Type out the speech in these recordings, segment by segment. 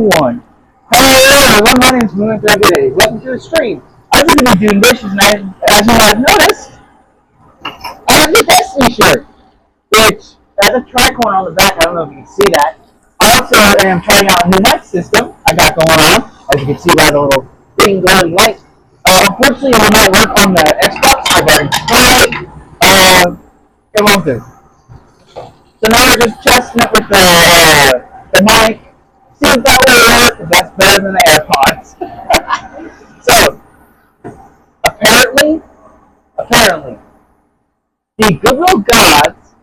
everyone. Hello, my name is Moon Today. Welcome to the stream. I'm going to be doing dishes, and as you have noticed, I have the Destiny shirt, which has a tricorn on the back. I don't know if you can see that. I also am trying out a new mic system I got going on, as you can see by the little green glowing light. Unfortunately, it will not work on the Xbox. I've already tried. It won't do. So now we're just testing it with the mic. See if that will work, because that's better than the AirPods. So, apparently, the Goodwill gods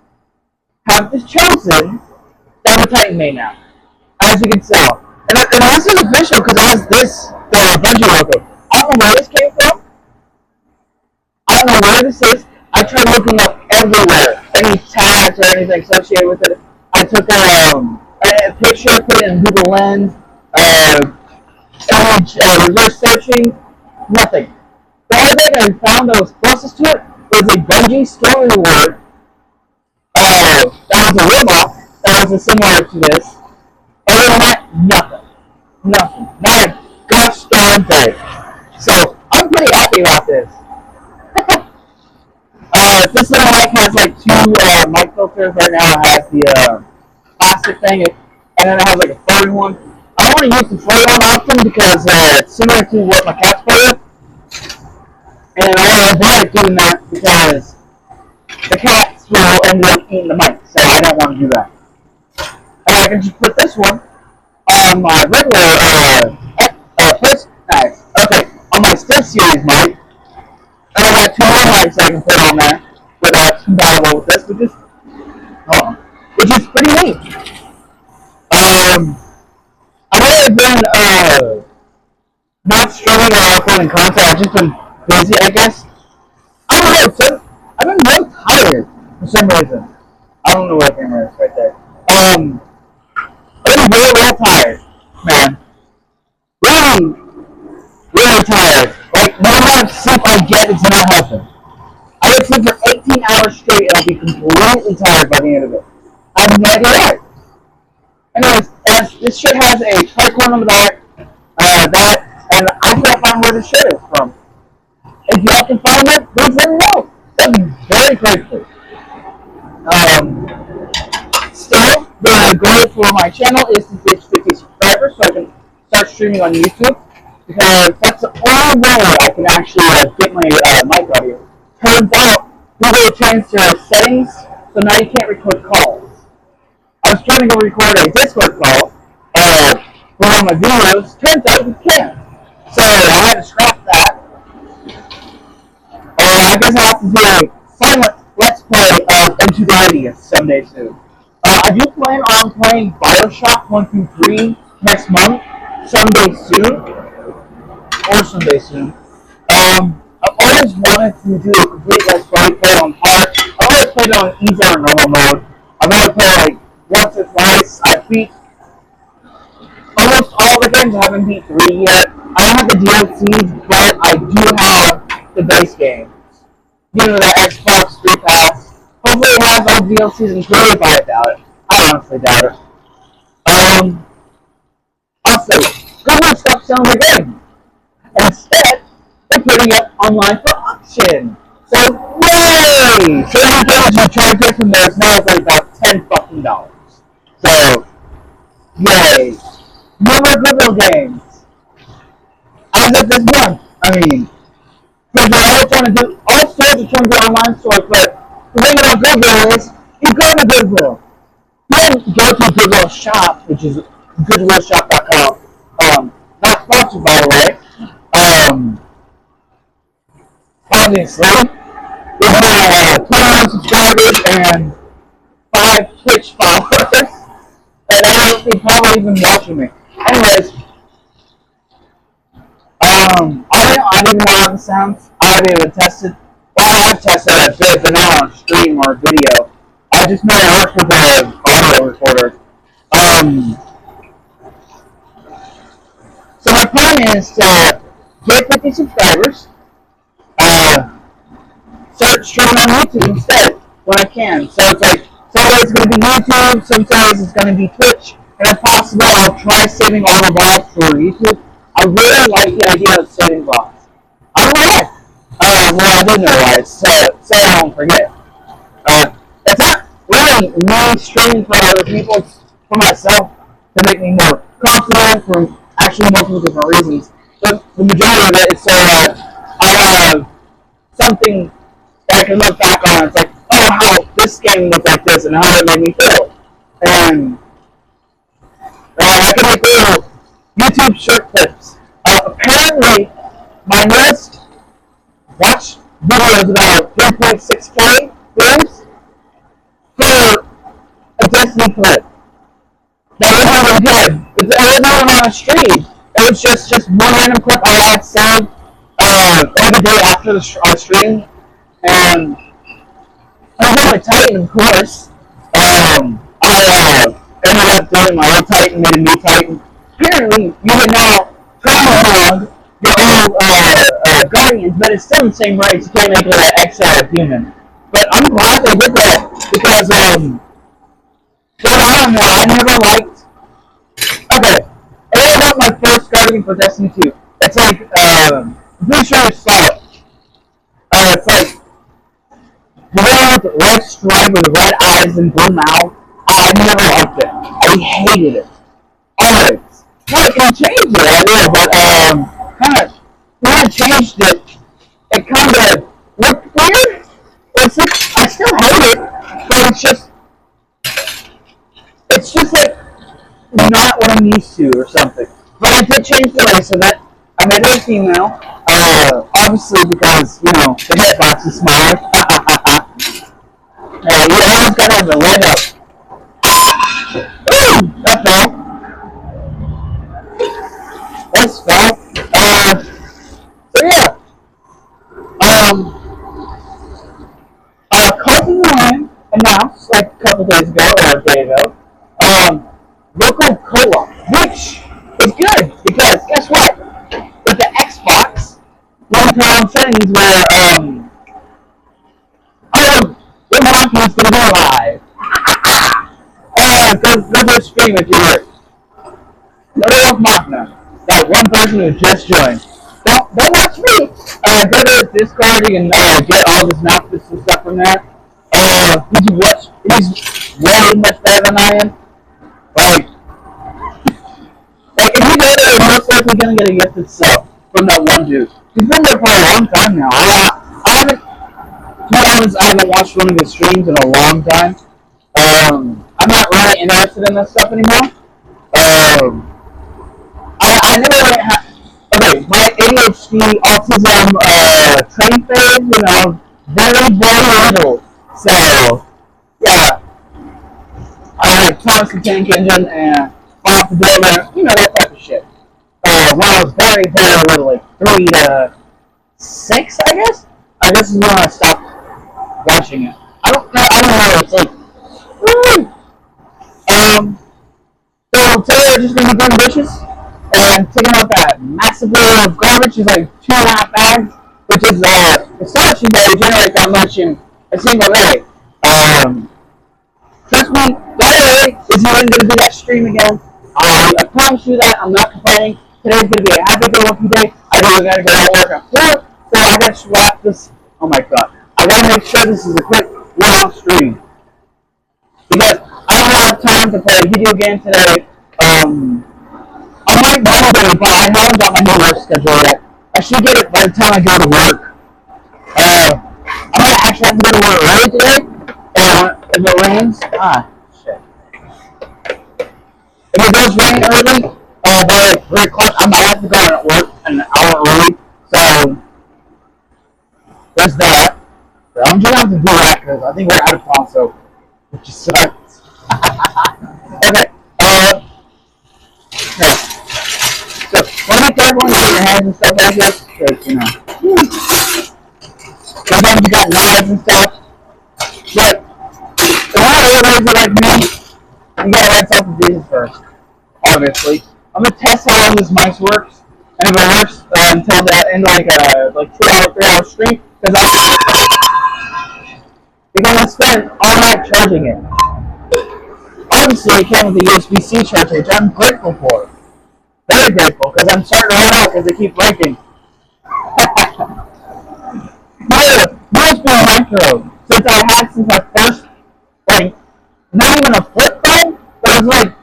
have just chosen that we're Titan May now, as you can tell. And this is official because it has the Bungie logo. I don't know where this came from. I don't know where this is. I tried looking up everywhere, any tags or anything associated with it. I took a picture, put it in Google Lens, image, reverse searching, nothing. The only thing I found that was closest to it was a Bungie story word. That was a ripoff. That was similar to this. Other than that, nothing. Not a gosh darn thing. So I'm pretty happy about this. This little mic has like two mic filters. Right now it has the plastic thing, and then it has like a foam one. I want to use the foam one option because it's similar to what my cats play with. And I want to avoid doing that because the cats will end up eating the mic, so I don't want to do that. And I can just put this one on my regular first nice. Okay, on my Stick Series mic. And I got two more mics I can put on there, but that's compatible with this, which is pretty neat. I've already been not streaming or uploading content. I've just been busy, I guess. I don't know. I've been really tired for some reason. I don't know where the camera is right there. I've been real tired, man. Really tired. Like, the amount of sleep I get is not helping. I would sleep for 18 hours straight and I'll be completely tired by the end of it. I have no idea why. Anyways, this shirt has a tricorn on the back, and I can't find where this shirt is from. If y'all can find it, please let me know. That'd be very grateful. Still, the goal for my channel is to reach 50 subscribers so I can start streaming on YouTube, because that's the only way I can actually get my mic audio. Turns out, Google changed their settings, so now you can't record calls. I was trying to go record a Discord call for one of my videos. Turns out you can't. So I had to scrap that. I guess I'll have to do a silent Let's Play of Into the 90th someday soon. I do plan on playing Bioshock 1 through 3 next month, someday soon. I've always wanted to do a complete Let's Play on hard. I've always played it on easy or normal mode. I've always played like once or twice. I beat almost all the games. I haven't beat 3 yet. I don't have the DLCs, but I do have the base games. You know, the Xbox Free Pass. Hopefully it has all DLCs included, but I doubt it. I honestly doubt it. Also, Google stopped selling the game. Instead, they're putting it online for auction. So, yay! So every page you try to get from there is now like about $10 fucking. So, yay! No more Google games. As of this month, I mean, because they're all trying to do, all stores are trying to do online stores, but the thing about Goodwill is, you go to Goodwill. You don't go to Goodwill Shop, which is goodwillshop.com. Not sponsored, by the way. Obviously, we have 21 subscribers and 5 Twitch followers, and I don't think probably even watching me. Anyways, I don't even know how it sounds. I haven't even tested. Well, I have tested it a bit, but not on stream or video. I just know it works with the audio recorder. So my plan is to get 50 subscribers, start streaming on YouTube instead when I can. So it's like, some days it's going to be YouTube, some days it's going to be Twitch, and if possible, I'll try saving all the vlogs for YouTube. I really like the idea of saving vlogs. I don't know why. Well, I do know why. So I won't forget. It's not really me streaming for other people. It's for myself to make me more confident for actually multiple different reasons. But the majority of it is so that I have something that I can look back on. It's like, oh, how this game looked like this and how it made me feel. And I can make little YouTube short clips. Apparently, my list watch videos about 3.6K views for a Destiny clip. That wasn't even good. It wasn't even on a stream. It was just one random clip I had saved every day after the stream. And I was on my Titan, of course. I ended up doing my own Titan, made a new Titan. Apparently, you can now travel your own Guardians, but it's still the same race. You can't make it an extra human. But I'm glad they did that because, so I don't know, I never liked. Okay, it was about my first Guardian for Destiny 2. It's like, I'm pretty sure you saw it. It's like, the one with the red stripe with the red eyes and blue mouth. I never liked it. I hated it. Alright. Well, it can change it, I will, but, when I changed it, it kind of looked weird. It's like, I still hate it, but it's just like, not what I'm used to or something. But I did change the race so that I made it a female. Obviously because, you know, the hitbox is smaller. You always gotta have the leg up. Ooh, that fell. That's fell. So yeah. Carlton Ryan announced, like a couple days ago, or a day ago, local co-op, which is good, because guess what? With the Xbox, long-term settings where, the Monkey's gonna go live. Go to stream if you heard. No to Machina. That one person who just joined. Don't watch me. Go to Discord, you can get all his outfits and stuff from there. He's way much better than I am. Like if you go there, you're most likely gonna get a gift itself from that one dude. He's been there for a long time now. I haven't watched one of his streams in a long time. I'm not really interested in this stuff anymore. I never really had. Okay, my ADHD, autism, train phase, you know, very, very little. So, yeah. I like Thomas the Tank Engine and Bob the Builder, you know, that type of shit. When I was very, very little, like 3 to 6, I guess? I guess is when I stopped watching it. I don't know, it's like, woo! So today we're just gonna be doing dishes and taking out that massive load of garbage. It's like 2.5 bags, which is astonishing that we generate that much in a single day. Trust me, that day is even gonna be that stream again. I promise you that. I'm not complaining. Today's gonna be a happy go lucky day. I know I gotta go to work at 4, so I gotta wrap this. Oh my god. I gotta make sure this is a quick one-off stream. Because I don't have time to play a video game today. I might want to, but I haven't got my new work schedule yet. I should get it by the time I go to work. I might actually have to go to work early today. If it rains, shit. If it does rain early, by like 3 o'clock, I might have to go to work an hour early. So, there's that. But I'm just going to have to do that because I think we're out of Ponzo, which sucks. Okay. Yeah. So, want to be careful when you get your hands and stuff like this, because, you know, sometimes you got knives and stuff. But, if one of the ways like me, you gotta rinse out the dishes first, obviously. I'm gonna test how long this mic works, and if it works until that end like 2-hour, 3-hour stream, because I spent all night charging it. All obviously it came with a USB-C charger, which I'm grateful for. Very grateful, because I'm starting to run out because they keep breaking. Mine's been micro since I had since my first, like, not even a flip phone, but it was like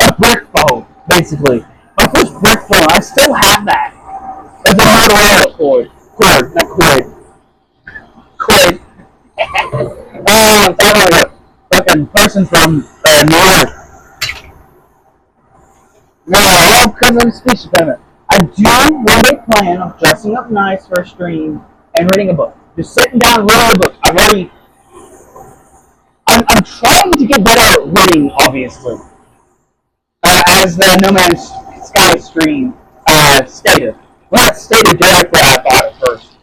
a brick phone, basically. My first brick phone, I still have that. It's a Motorola cord, not cord. Oh, I'm talking like a fucking person from New York. No, because I'm speech impediment. I do have a plan of dressing up nice for a stream and reading a book. Just sitting down and reading a book. I'm trying to get better at reading, obviously. As the No Man's Sky stream stated. Well, not stated directly, I thought at first.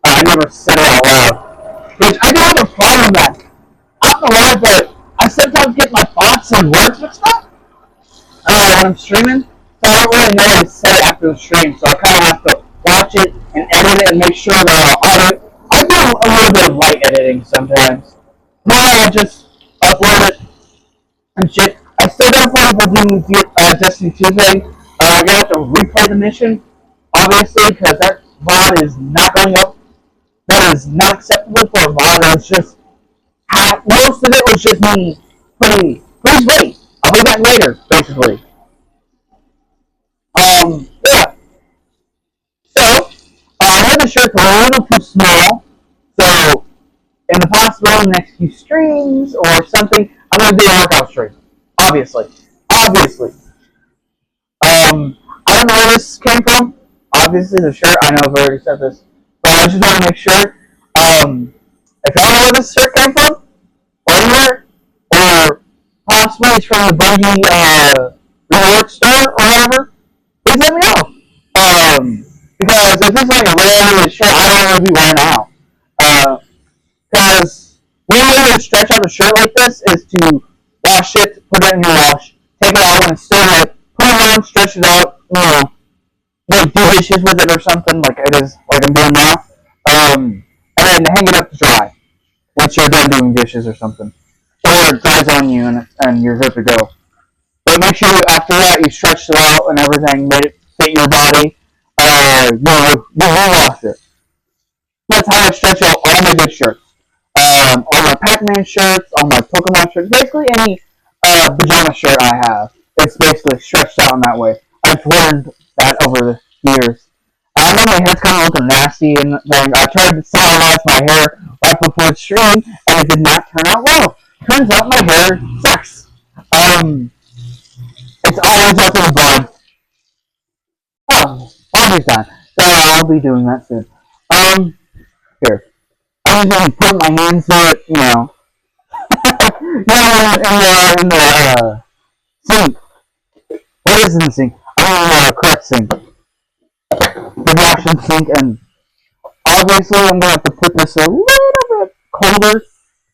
I never said it out loud. Which I do have a problem with that. I don't know why, but I sometimes get my thoughts and words mixed up when I'm streaming. So I don't really know what to say after the stream. So I kind of have to watch it and edit it and make sure that I do a little bit of light editing sometimes. No, I just upload it and shit. I still don't plan on doing Destiny Tuesday. I'm gonna have to replay the mission, obviously, because that VOD is not going up. That is not acceptable for a VOD. It was just most of it was just me putting. Please wait. I'll be back later, basically. Yeah. So I know the shirt's a little too small. So in the possible next few streams or something, I'm gonna do a workout stream. Obviously. I don't know where this came from. Obviously, the shirt. I know I've already said this, but I just want to make sure. If y'all know where this shirt came from, or possibly it's from the Bungie reward store or whatever, please let me know. Because if it's like a rare shirt, I don't want to be wearing out. Because one way to stretch out a shirt like this is to wash it, put it in your wash, take it out when it's still wet, put it on, stretch it out, like do dishes with it or something, like it is, like I'm doing now, and then hang it up to dry once you're done doing dishes or something, or it dries on you and you're good to go. But make sure after that you stretch it out and everything, made it fit your body. You rewash it. That's how I stretch out all my good shirts. All my Pac-Man shirts, all my Pokemon shirts, basically any pajama shirt I have, it's basically stretched out in that way. I've learned that over the years. I know my hair's kind of looking nasty, and then I tried to stylize my hair right before the stream, and it did not turn out well. Turns out my hair sucks. It's always up in the bun. Oh, always done. So I'll be doing that soon. Here. I'm just gonna put my hands in it, in the sink. What is in the sink? I'm in the correct sink. The washing sink, and obviously I'm gonna have to put this a little bit colder,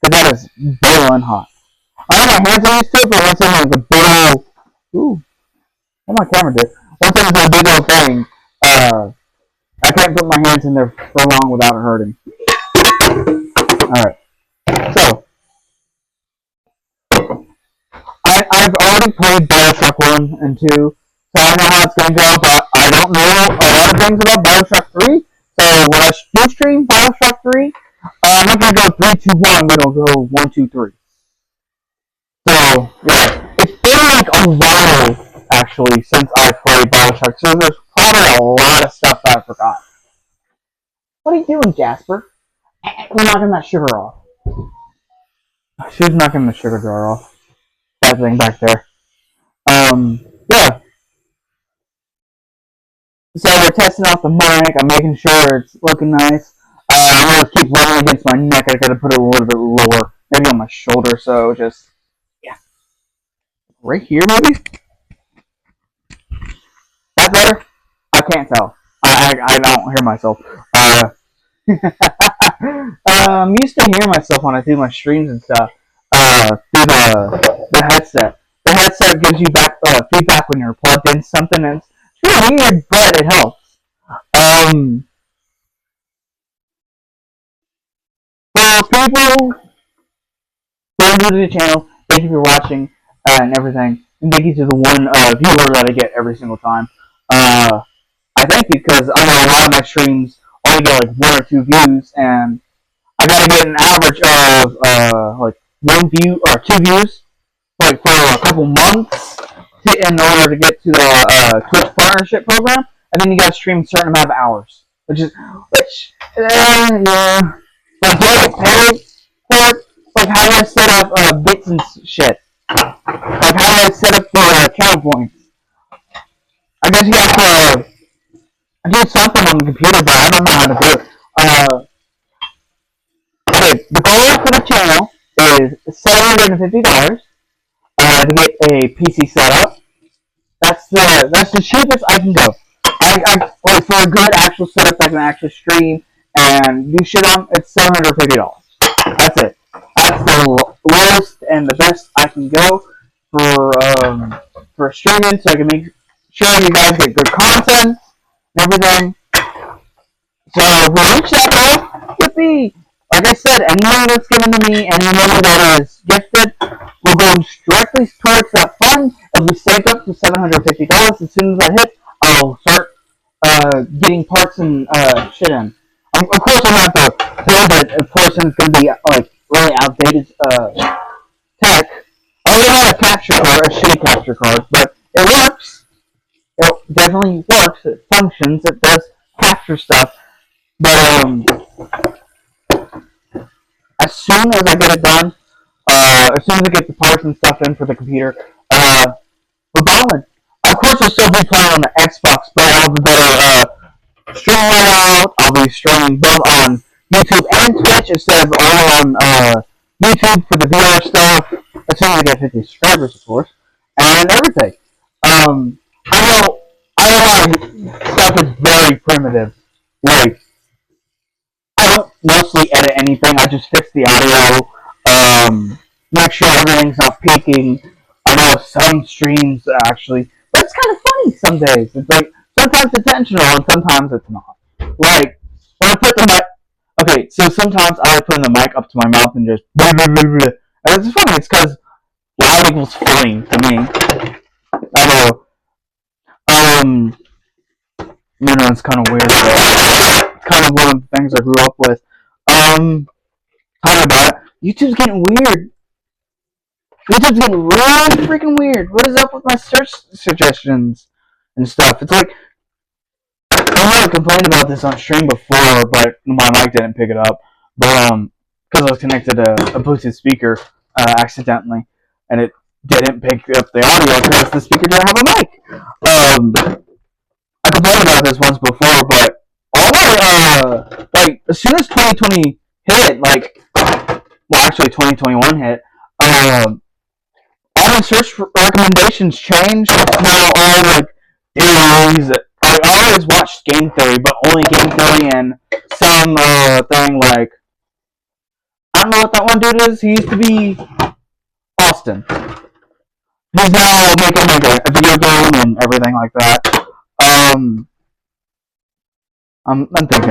because that is boiling hot. I have my hands on used to it, but once I'm like a big old, what my camera did, once I'm like a big old thing, I can't put my hands in there for long without it hurting. Alright, so, I've already played Bioshock 1 and 2, so I know how it's going to go, but I don't know a lot of things about Bioshock 3, so when I do stream Bioshock 3, I'm not going to go 3, 2, 1, I'm going to go 1, 2, 3. So, yeah, it's been like a while, actually, since I played Bioshock, so there's probably a lot of stuff that I forgot. What are you doing, Jasper? We're knocking that sugar off. She's knocking the sugar jar off. That thing back there. Yeah. So we're testing out the mic. I'm making sure it's looking nice. I'm gonna keep running against my neck. I gotta put it a little bit lower, maybe on my shoulder. So just right here, maybe. That better? I can't tell. I don't hear myself. I'm used to hearing myself when I do my streams and stuff. Through the headset. The headset gives you back feedback when you're plugged in something, and it's really weird, but it helps. For people who are new to the channel, thank you for watching. and everything, and they get to the one viewer that I get every single time. I think because I know a lot of my streams only get like 1 or 2 views, and I gotta get an average of like 1 view or 2 views like for a couple months in order to get to the Twitch partnership program, and then you gotta stream a certain amount of hours, yeah. Like do I get paid for it? Like how do I set up bits and shit? Like how do I set up the account points? I guess you have to do something on the computer, but I don't know how to do it. Okay, the goal for the channel is $750 to get a PC setup. That's the cheapest I can go. I like for a good actual setup that I can actually stream and do shit on. It's $750. That's it. That's the lowest and the best I can go for streaming, so I can make sure you guys get good content and everything. So if we reach that goal, yippee! Like I said, any money that's given to me, any money that is gifted, will go directly towards that fund. If we save up to $750, as soon as I hit, I'll start getting parts and shit in. Of course, I'm not the build it. Of course, it's going to be like really outdated tech. I already have a capture card, a shitty capture card, but it works. It definitely works. It functions. It does capture stuff. But as soon as I get it done, as soon as I get the parts and stuff in for the computer, we're balling. Of course, I'll still be playing on the Xbox, but I'll be better streaming it out. I'll be streaming both on YouTube and Twitch instead of all on YouTube for the VR stuff. As soon as I get 50 subscribers, of course, and everything. I know stuff is very primitive. Like, I don't mostly edit anything. I just fix the audio, make sure everything's not peaking. I know some streams actually, but it's kind of funny some days. It's like sometimes it's intentional and sometimes it's not. Like when I put the mic, okay, so sometimes I put the mic up to my mouth and just blah, blah, blah, blah. And it's funny. It's because loud equals funny to me. I know. You know, it's kind of weird, but it's kind of one of the things I grew up with. Talking about it, YouTube's getting weird. YouTube's getting really freaking weird. What is up with my search suggestions and stuff? It's like, I never complained about this on stream before, but my mic didn't pick it up. But, because I was connected to a Bluetooth speaker, accidentally, and it didn't pick up the audio because the speaker didn't have a mic. I complained about this once before, but all my, like, as soon as 2020 hit, like, well, actually 2021 hit, all my search recommendations changed. Now all, like, theories, I always watched Game Theory, but only Game Theory and some, thing like, I don't know what that one dude is. He used to be Austin. He's now making, like, a video game and everything like that. I'm thinking.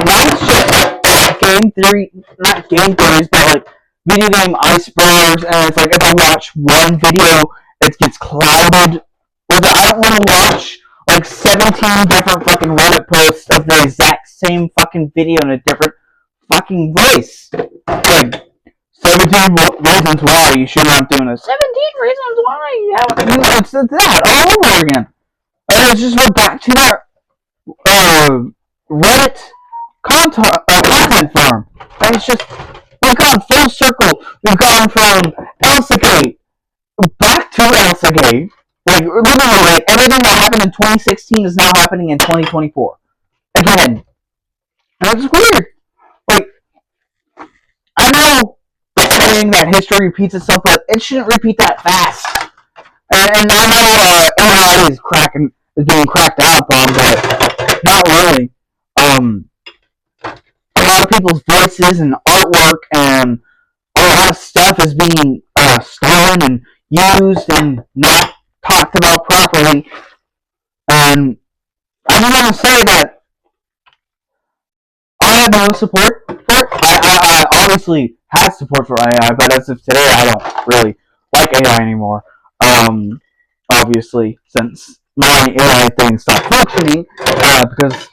Now it's just game theory, not game theories, but like video game icebergs, and it's like if I watch one video, it gets clouded. Whether I don't want to watch like 17 different fucking Reddit posts of the exact same fucking video in a different fucking voice. Like 17 reasons why you should not do this. 17 reasons why you have to do it's that all over again. And it's just we're back to that Reddit content farm. And it's just we've gone full circle. We've gone from Elsagate back to Elsagate. Like literally, like everything that happened in 2016 is now happening in 2024 again. And it's weird. Like I know saying that history repeats itself, but it shouldn't repeat that fast. And I know AI is being cracked out on, but not really. A lot of people's voices and artwork and a lot of stuff is being stolen and used and not talked about properly. And I just want to say that I have no support for it. I obviously have support for AI, but as of today, I don't really like AI anymore. Obviously, since my AI thing stopped functioning because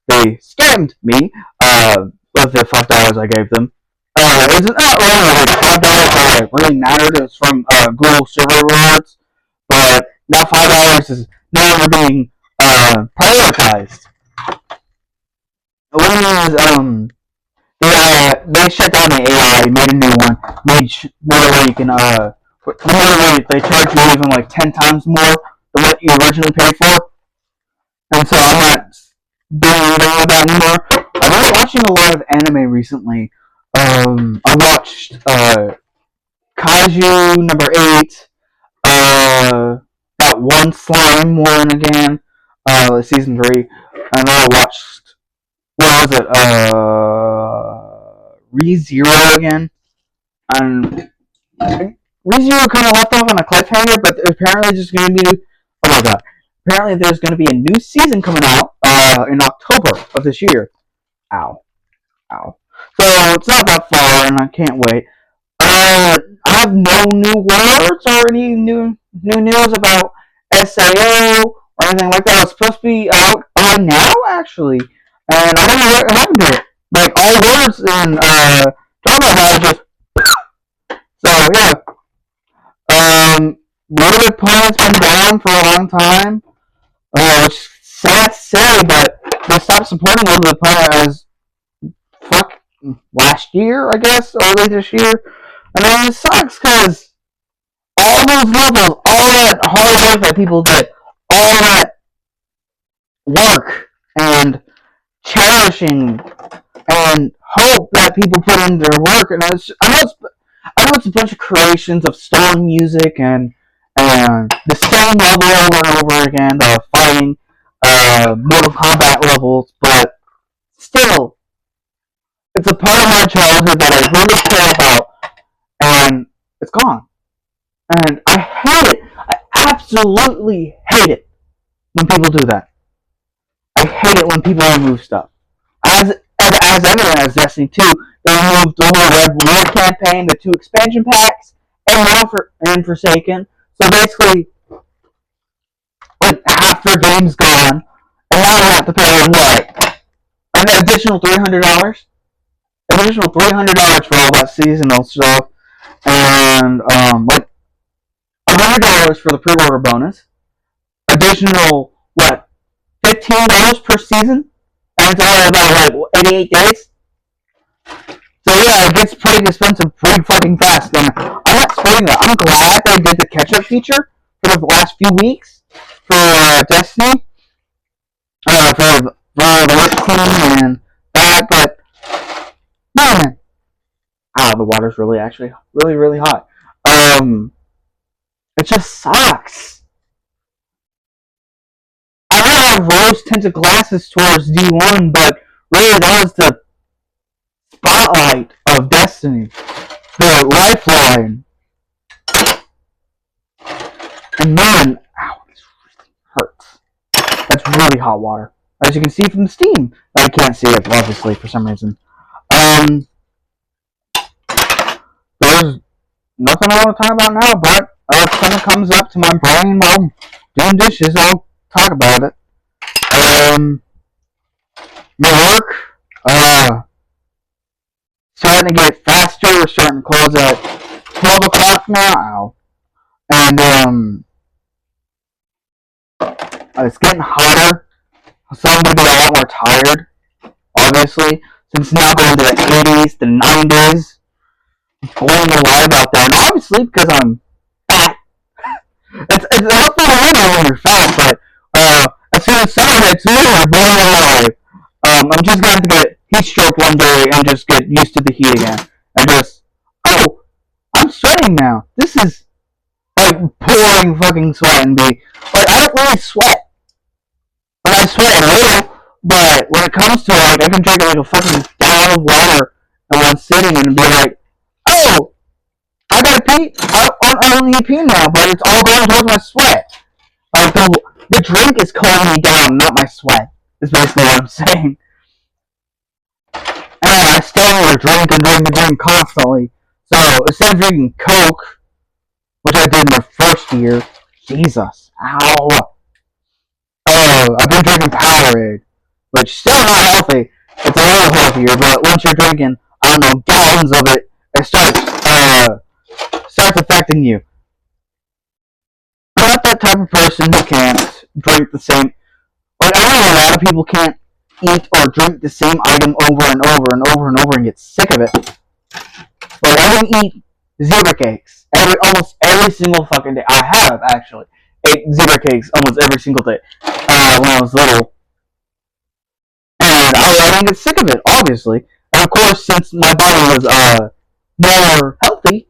they scammed me with the $5 I gave them. It's not really like $5 that really mattered. It was from Google server rewards, but that $5 is no longer being prioritized. One is they shut down the AI, made a new one, made a way you can they charge you even like 10 times more than what you originally paid for, and so I'm not doing anything with that anymore. I've been watching a lot of anime recently. I watched Kaiju number 8, that one slime one again, season 3, and then I watched, what was it, ReZero again, and ReZero kind of left off on a cliffhanger, but apparently there's going to be, oh my god, apparently there's going to be a new season coming out, in October of this year. Ow. So it's not that far, and I can't wait. I have no new words or any new news about SAO or anything like that. It's supposed to be out now, actually, and I don't know what happened to it. Like, all words in drama have just so yeah. Little Big Planet's been down for a long time. Which is sad to say, but they stopped supporting Little Big Planet as last year, I guess, early this year. And then it sucks because all those levels, all that hard work that people did, all that work and cherishing and hope that people put into their work, and I know it's a bunch of creations of stolen music and the same level over and over again, the fighting Mortal Kombat levels, but still, it's a part of my childhood that I really care about, and it's gone. And I hate it. I absolutely hate it when people do that. I hate it when people remove stuff. As evident as Destiny 2, they removed the whole Red War campaign, the 2 expansion packs, and Forsaken. So basically, like, half their game's gone, and now they have to pay what? An additional $300? Additional $300 for all that seasonal stuff, and like $100 for the pre-order bonus. Additional what? $15 per season, and it's only about like 88 days. So yeah, it gets pretty expensive pretty fucking fast. And I'm not sweating that. I'm glad they did the catch-up feature for the last few weeks for Destiny, for the Witch Queen and that, but man, the water's really hot. It just sucks. I really have rose-tinted glasses towards D1, but really that was the spotlight of Destiny, the lifeline. And man, this really hurts. That's really hot water, as you can see from the steam. I can't see it, obviously, for some reason. There's nothing I want to talk about now, but if something comes up to my brain while doing dishes, I'll talk about it. My work, starting to get faster. We're starting to close at 12 o'clock now. And, it's getting hotter, so I'm going to be a lot more tired, obviously, since now going to the 80s, the 90s, blowing alive out there, and obviously because I'm fat. It's helpful to know when you're fat, but as soon as summer hits, you're blowing alive. I'm just going to have to get heat stroke one day and just get used to the heat again, and just, I'm sweating now. This is like pouring fucking sweat and be like, I don't really sweat. Like, I sweat a little, but when it comes to it, like, I can drink like a fucking gallon of water in one sitting and be like, oh, I gotta pee. I don't need to pee now, but it's all going towards my sweat. Like, the drink is cooling me down, not my sweat, is basically what I'm saying. And I stand there drink constantly. So instead of drinking Coke, which I did my first year. Jesus, ow! I've been drinking Powerade, which still not healthy. It's a little healthier, but once you're drinking, I don't know, gallons of it, it starts affecting you. I'm not that type of person who can't drink the same. Like, I know a lot of people can't eat or drink the same item over and over and over and over and get sick of it. Like, I can eat zebra cakes almost every single fucking day. I have, actually, ate zebra cakes almost every single day when I was little. And I didn't get sick of it, obviously. And of course, since my body was more healthy,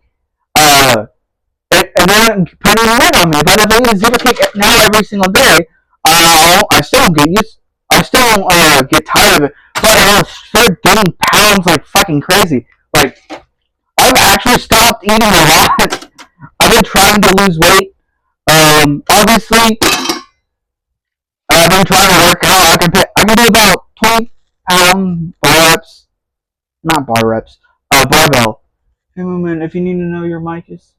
and then putting it right on me. But if I eat a zebra cake now every single day, I still don't get used. I still don't get tired of it. But I'll start gaining pounds like fucking crazy. Like, I've actually stopped eating a lot. I've been trying to lose weight. Obviously, I've been trying to work out. I can do about 20-pound bar reps. Not bar reps. Barbell. Hey, Moomin, if you need to know your mic is.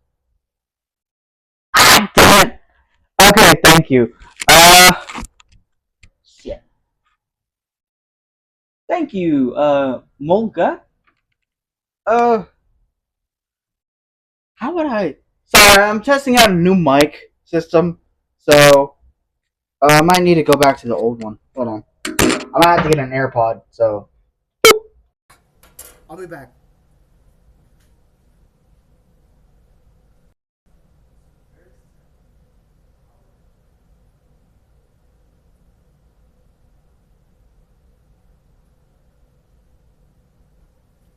Damn it. Okay, thank you. Shit. Thank you, Molga. How would I? Sorry, I'm testing out a new mic system, so I might need to go back to the old one. Hold on. I might have to get an AirPod, so. I'll be back.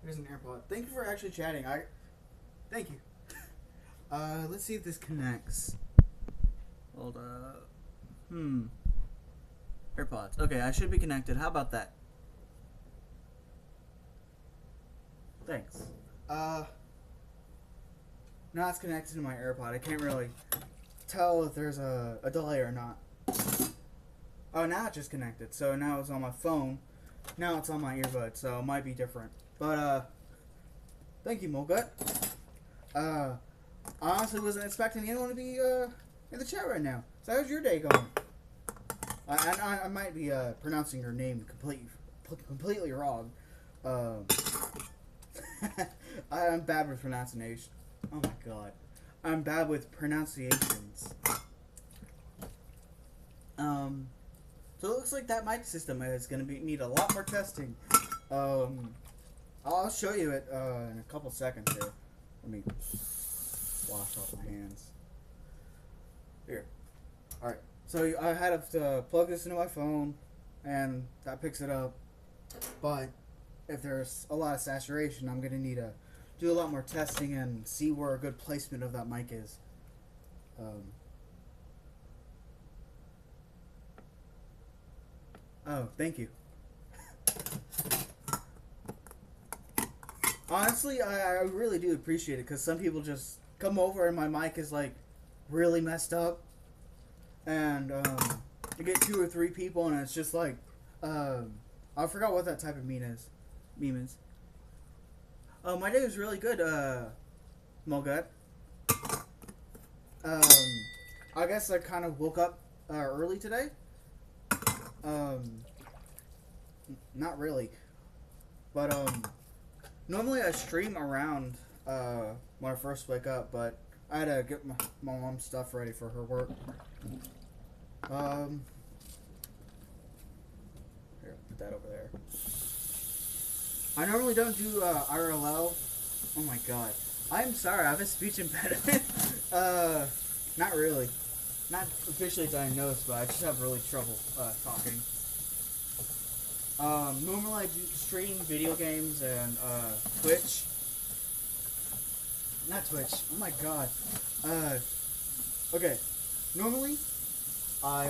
Here's an AirPod. Thank you for actually chatting. Thank you. Let's see if this connects. Hold up. AirPods. Okay, I should be connected. How about that? Thanks. Now it's connected to my AirPod. I can't really tell if there's a delay or not. Oh, now it just connected. So now it's on my phone. Now it's on my earbud, so it might be different. But, thank you, Molgut. I honestly wasn't expecting anyone to be, in the chat right now. So how's your day going? I might be, pronouncing your name completely wrong. I'm bad with pronunciation. Oh my god. I'm bad with pronunciations. So it looks like that mic system is going to need a lot more testing. I'll show you it in a couple seconds here. Let me wash off my hands. Here. Alright. So I had to plug this into my phone, and that picks it up. But if there's a lot of saturation, I'm going to need to do a lot more testing and see where a good placement of that mic is. Oh, thank you. Honestly, I really do appreciate it, because some people just come over and my mic is like really messed up, and you get 2 or 3 people and it's just like I forgot what that type of meme is. My day was really good, Mulgut. I guess I kind of woke up early today. Not really, but normally I stream around when I first wake up, but I had to get my mom's stuff ready for her work. Here, put that over there. I normally don't do IRL. Oh my god. I'm sorry, I have a speech impediment. Not really. Not officially diagnosed, but I just have really trouble talking. Normally I do stream video games and Twitch. Not Twitch. Oh my god. Okay. Normally I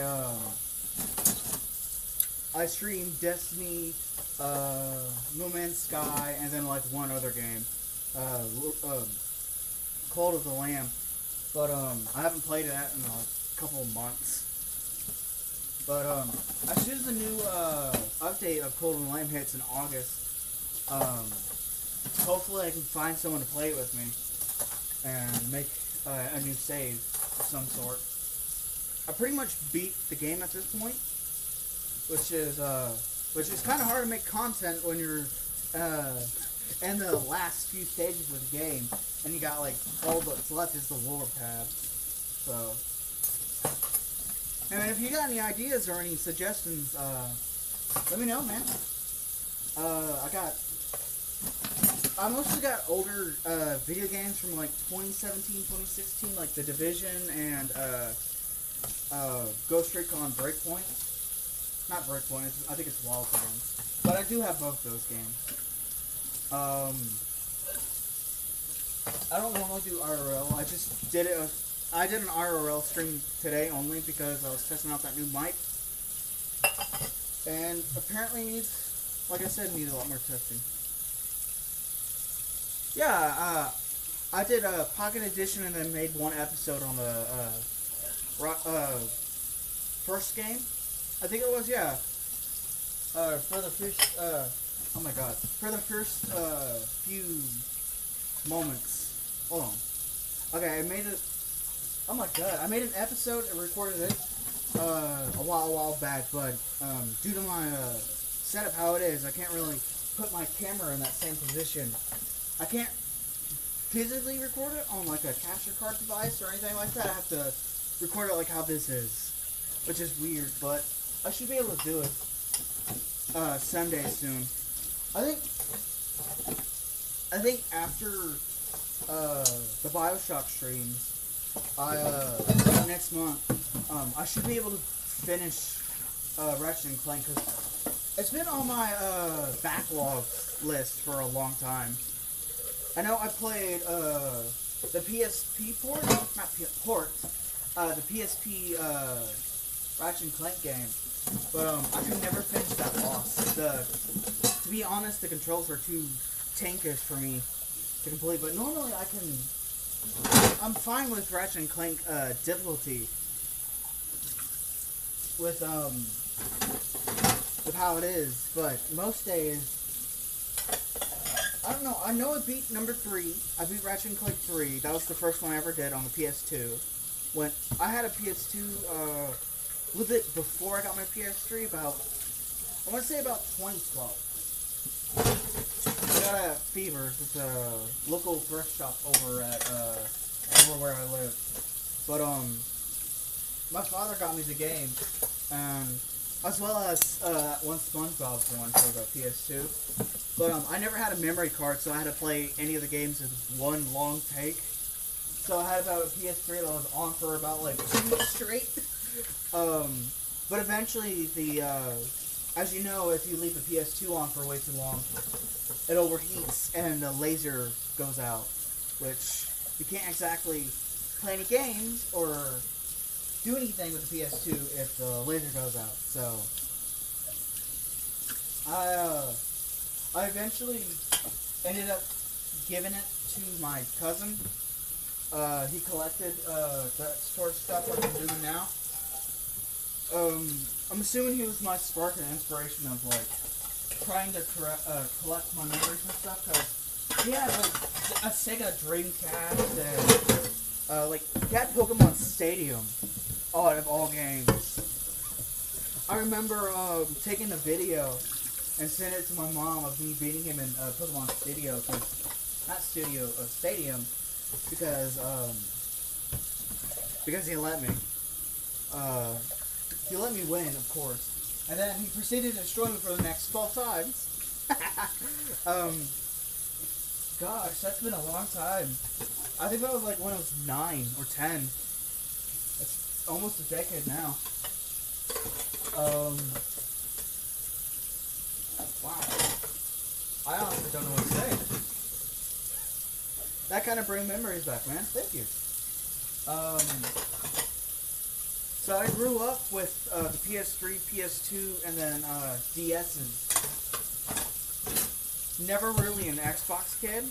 stream Destiny, No Man's Sky, and then like one other game. Cult of the Lamb. But I haven't played that in a couple of months. But as soon as the new update of Cult of the Lamb hits in August, hopefully I can find someone to play it with me and make a new save of some sort. I pretty much beat the game at this point, which is kind of hard to make content when you're in the last few stages of the game, and you got like all that's left is the lore tab. So, and if you got any ideas or any suggestions, let me know, man. I mostly got older video games from like 2017, 2016, like The Division and Ghost Recon Breakpoint. Not Breakpoint, I think it's Wildlands. But I do have both those games. I don't normally do IRL. I just did it. I did an IRL stream today only because I was testing out that new mic. And apparently needs, like I said, needs a lot more testing. Yeah, I did a Pocket Edition and then made one episode on the first game. I think it was, yeah. For the first, oh my god. For the first few moments. Hold on. Okay, I made it. Oh my god, I made an episode and recorded it a while back, but due to my setup how it is, I can't really put my camera in that same position. I can't physically record it on like a capture card device or anything like that. I have to record it like how this is, which is weird, but I should be able to do it someday soon. I think after the BioShock streams, next month, I should be able to finish Ratchet and Clank, because it's been on my backlog list for a long time. I know I played the PSP port, the PSP Ratchet and Clank game, but I could never finish that boss. To be honest, the controls are too tankish for me to complete, but normally I'm fine with Ratchet and Clank difficulty with how it is, but most days, I don't know. I know I beat number 3. I beat Ratchet and Clank 3. That was the first one I ever did on the PS2. When I had a PS2 a little bit before I got my PS3, I want to say about 2012. I got a Fever's. It's a local thrift shop over where I live. But my father got me the game, as well as one SpongeBob one for the PS2. But I never had a memory card, so I had to play any of the games in one long take. So I had about a PS3 that was on for about like 2 weeks straight. But eventually as you know, if you leave the PS2 on for way too long, it overheats and the laser goes out, which you can't exactly play any games or do anything with the PS2 if the laser goes out. So I eventually ended up giving it to my cousin. He collected that sort of stuff like I'm doing now. I'm assuming he was my spark and inspiration of like trying to collect my memories and stuff, because he had like a Sega Dreamcast and like he had Pokemon Stadium out of all games. I remember taking a video and sent it to my mom of me beating him in Pokemon Stadium, because he let me. He let me win, of course. And then he proceeded to destroy me for the next 12 times. Gosh, that's been a long time. I think that was like when I was 9 or 10. It's almost a decade now. Wow. I honestly don't know what to say. That kind of brings memories back, man. Thank you. So I grew up with the PS3, PS2, and then DS's. Never really an Xbox kid.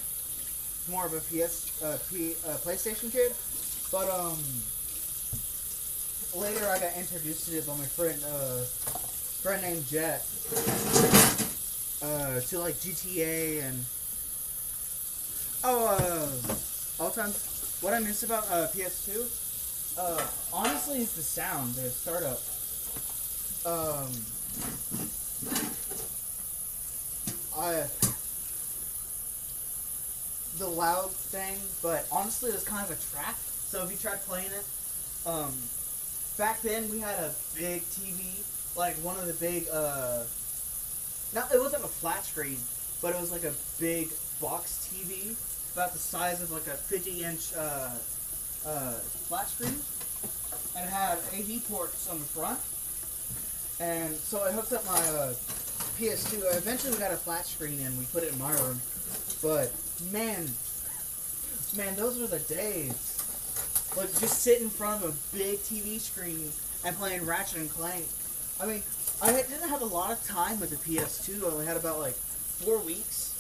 More of a PlayStation kid. But later I got introduced to it by my friend named Jet. To like GTA and all the time what I miss about PS2, honestly, is the sound, the startup. Um, I the loud thing, but honestly, it was kind of a track. So if you tried playing it, um, back then we had a big TV, like one of the big, not it wasn't a flat screen, but it was like a big box TV, about the size of like a 50-inch flat screen, and it had AV ports on the front. And so I hooked up my PS2. Eventually, we got a flat screen and we put it in my room. But man, those were the days. Like just sitting in front of a big TV screen and playing Ratchet and Clank. I mean, didn't have a lot of time with the PS2. I only had about like 4 weeks,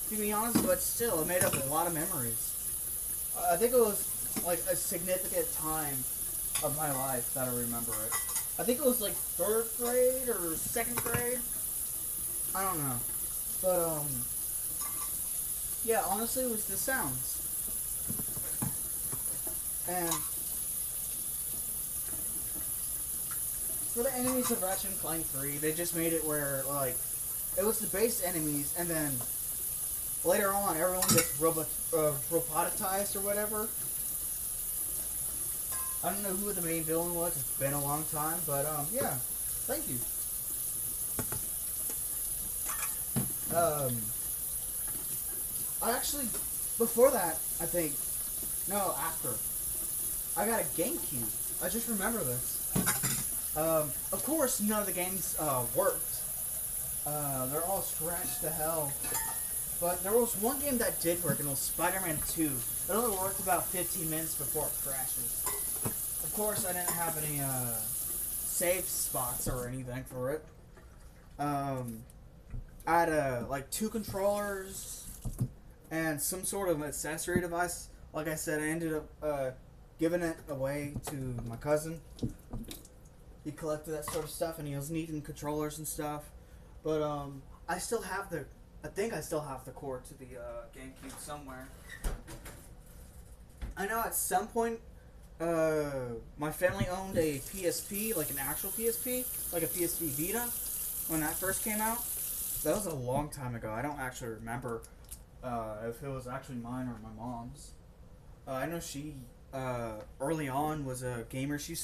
to be honest. But still, it made up a lot of memories. I think it was like a significant time of my life that I remember it. I think it was like 3rd grade or 2nd grade. I don't know. But, yeah, honestly, it was the sounds. And for the enemies of Ratchet and Clank 3, they just made it where, like, it was the base enemies, and then later on, everyone gets robotized or whatever. I don't know who the main villain was. It's been a long time, but yeah. Thank you. I actually, before that, I think, no, after, I got a GameCube. I just remember this. Of course, none of the games worked. They're all scratched to hell. But there was one game that did work, and it was Spider-Man 2. It only worked about 15 minutes before it crashes. Of course, I didn't have any save spots or anything for it. I had like 2 controllers and some sort of accessory device. Like I said, I ended up giving it away to my cousin. He collected that sort of stuff, and he was needing controllers and stuff. But I still have I think I still have the cord to the GameCube somewhere. I know at some point my family owned a PSP, like an actual PSP, like a PSP Vita, when that first came out. That was a long time ago. I don't actually remember if it was actually mine or my mom's. I know she early on was a gamer. She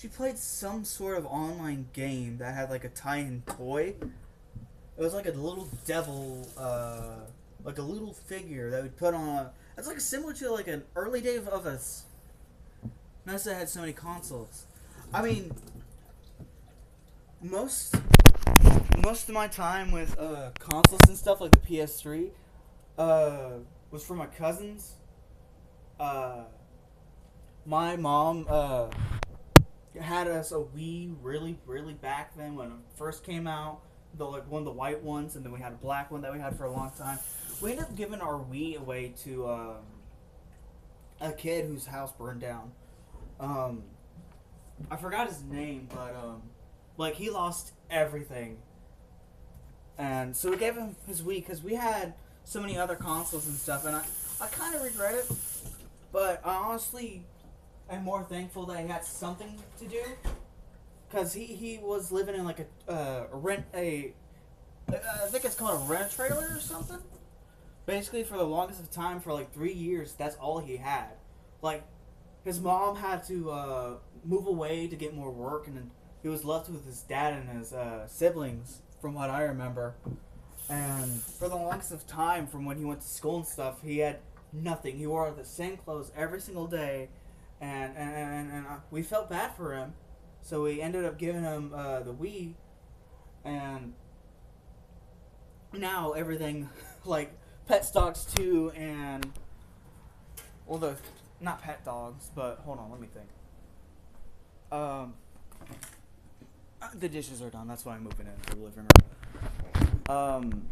played some sort of online game that had like a tie-in toy. It was like a little devil, like a little figure that would put on a. It's like similar to like an early day of us. Notice that had so many consoles. I mean, most of my time with consoles and stuff like the PS3 was for my cousins. My mom had us a Wii really back then when it first came out. Like one of the white ones, and then we had a black one that we had for a long time. We ended up giving our Wii away to a kid whose house burned down. I forgot his name, but like he lost everything, and so we gave him his Wii because we had so many other consoles and stuff, and I kind of regret it, but I honestly am more thankful that he had something to do. Because he was living in like I think it's called a rent trailer or something. Basically, for the longest of time, for like 3 years, that's all he had. Like, his mom had to move away to get more work, and then he was left with his dad and his siblings, from what I remember. And for the longest of time, from when he went to school and stuff, he had nothing. He wore the same clothes every single day, and we felt bad for him. So we ended up giving him the Wii, and now everything, like Pet Dogs 2 and, well, not Pet Dogs, but hold on, let me think. The dishes are done, that's why I'm moving into the living room.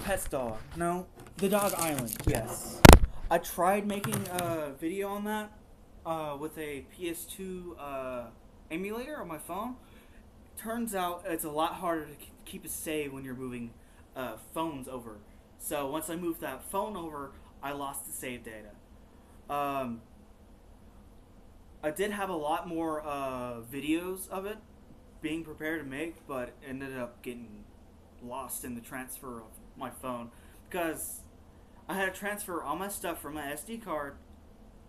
Pet Dog, no, The Dog Island, yes. I tried making a video on that with a PS2 emulator on my phone. Turns out it's a lot harder to keep a save when you're moving phones over. So once I moved that phone over, I lost the save data. Um, I did have a lot more videos of it being prepared to make, but it ended up getting lost in the transfer of my phone because I had to transfer all my stuff from my SD card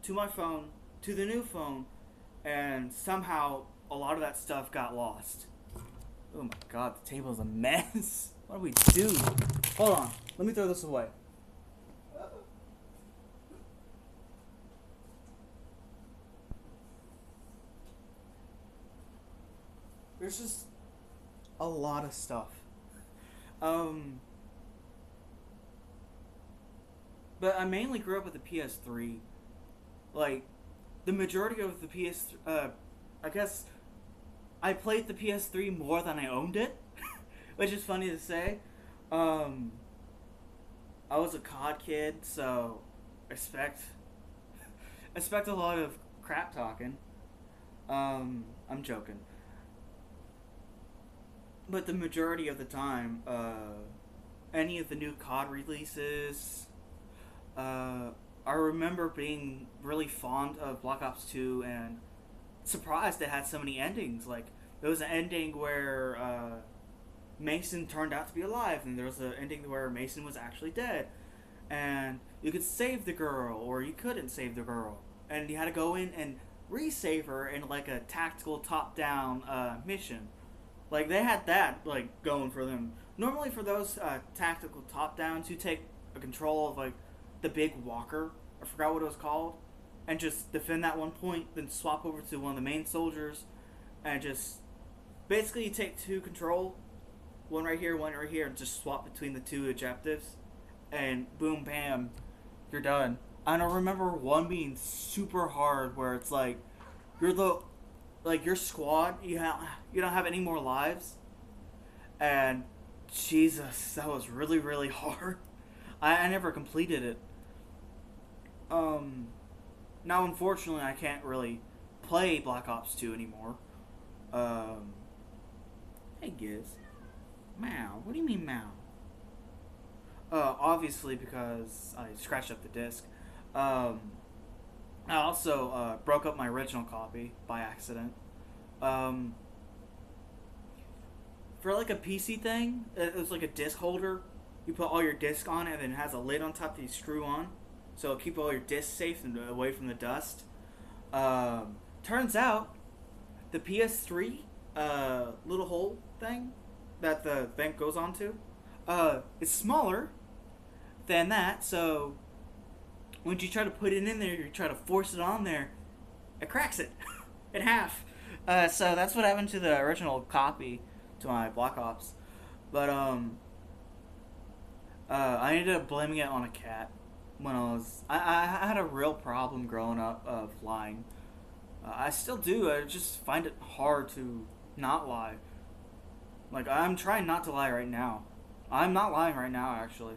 to my phone to the new phone, and somehow a lot of that stuff got lost. Oh my god, the table's a mess. What do we do? Hold on, let me throw this away. There's just a lot of stuff. Um, but I mainly grew up with the PS3. Like, the majority of the I guess I played the PS3 more than I owned it, which is funny to say. Um, I was a COD kid, so expect expect a lot of crap talking. I'm joking, but the majority of the time, any of the new COD releases, uh, I remember being really fond of Black Ops 2 and surprised it had so many endings. Like, there was an ending where Mason turned out to be alive, and there was an ending where Mason was actually dead. And you could save the girl, or you couldn't save the girl. And you had to go in and resave her in, like, a tactical top-down mission. Like, they had that, like, going for them. Normally for those tactical top-downs, you take a control of, like, the big walker, I forgot what it was called, and just defend that one point, then swap over to one of the main soldiers, and just basically you take two control, one right here, and just swap between the two objectives, and boom, bam, you're done. And I remember one being super hard, where it's like your squad, you don't have any more lives, and Jesus, that was really really hard. I never completed it. Now unfortunately I can't really play Black Ops 2 anymore. Hey Giz. Meow. What do you mean meow? Obviously because I scratched up the disc. I also broke up my original copy by accident. Um, for like a PC thing, it was like a disc holder. You put all your disc on it, and then it has a lid on top that you screw on, so it'll keep all your discs safe and away from the dust. Turns out, the PS3 little hole thing that the vent goes onto, is smaller than that. So when you try to put it in there, you try to force it on there, it cracks it in half. So that's what happened to the original copy to my Black Ops. But I ended up blaming it on a cat when I had a real problem growing up of lying. I still do. I just find it hard to not lie. Like, I'm trying not to lie right now. I'm not lying right now, actually.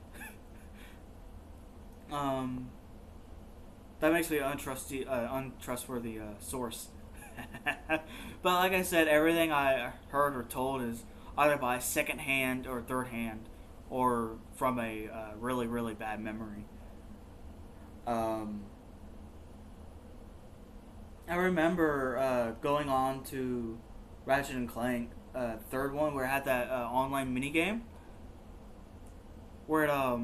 That makes me untrustworthy source. But like I said, everything I heard or told is either by second hand or third hand, or from a really really bad memory. I remember going on to Ratchet and Clank, third one, where it had that online mini game where it I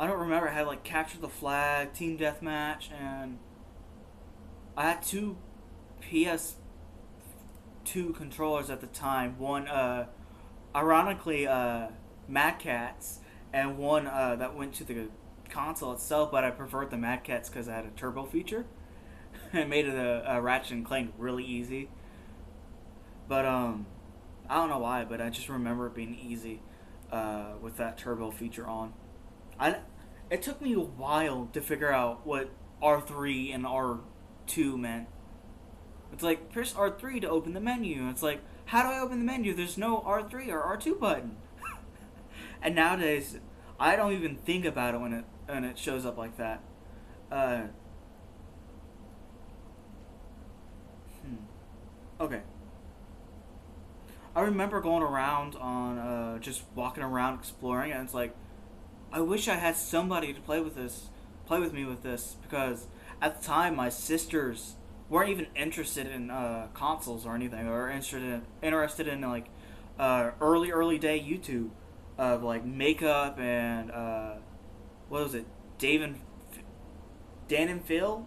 don't remember, it had like capture the flag, team deathmatch, and I had two PS2 controllers at the time. One, ironically, Mad Catz, and one that went to the console itself. But I preferred the Mad Catz because it had a turbo feature. It made it a Ratchet and Clank really easy. But I don't know why, but I just remember it being easy with that turbo feature on. It took me a while to figure out what R3 and R2 meant. It's like, press R3 to open the menu. It's like, how do I open the menu? There's no R3 or R2 button. And nowadays, I don't even think about it when it shows up like that. Okay. I remember going around on just walking around exploring, and it's like, I wish I had somebody to play with this. play with me with this because at the time my sisters weren't even interested in consoles or anything, or interested in like early day YouTube of like makeup and what was it, Dave and Dan and Phil,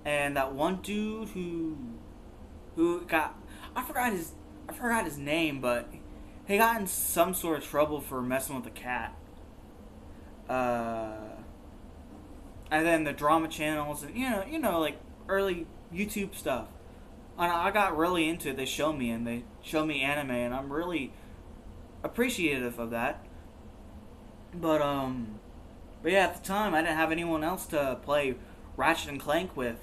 and that one dude who got, I forgot his name, but he got in some sort of trouble for messing with a cat. Uh, and then the drama channels, and like early YouTube stuff. And I got really into it. They show me anime, and I'm really appreciative of that. But but yeah, at the time I didn't have anyone else to play Ratchet and Clank with.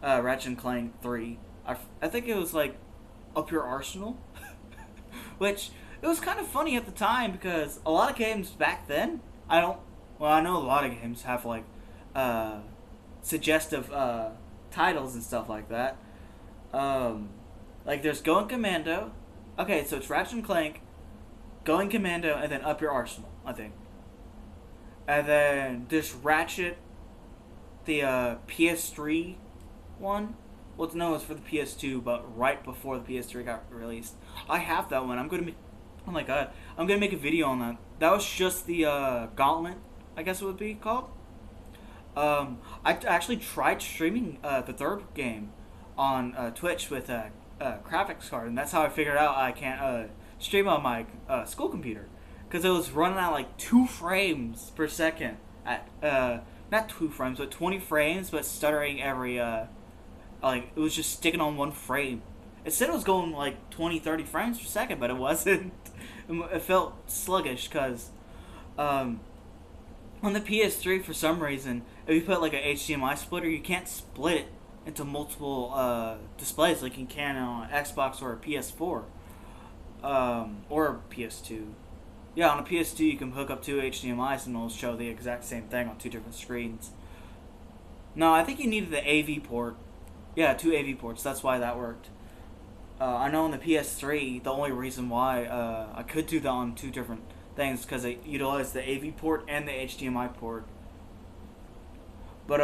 Ratchet and Clank 3. I think it was like Up Your Arsenal, which it was kind of funny at the time because a lot of games back then, I know a lot of games have like uh, suggestive titles and stuff like that. Um, like there's Going Commando. Okay, so it's Ratchet and Clank, Going Commando, and then Up Your Arsenal, I think. And then there's Ratchet, the PS3 one. Well, no, it's for the PS2, but right before the PS3 got released. I have that one. Oh my god, I'm gonna make a video on that. That was just the Gauntlet, I guess it would be called. I actually tried streaming the third game on Twitch with a graphics card, and that's how I figured out I can't stream on my school computer because it was running at like 2 frames per second at not 2 frames but 20 frames, but stuttering every like it was just sticking on 1 frame. It said it was going like 20-30 frames per second, but it wasn't. It felt sluggish because on the PS3 for some reason, if you put like a HDMI splitter, you can't split it into multiple displays like you can on Xbox or a PS4 or a PS2. Yeah, on a PS2 you can hook up 2 HDMIs and it'll show the exact same thing on 2 different screens. No, I think you needed the AV port. Yeah, 2 AV ports. That's why that worked. I know on the PS3, the only reason why I could do that on 2 different things because it utilized the AV port and the HDMI port. But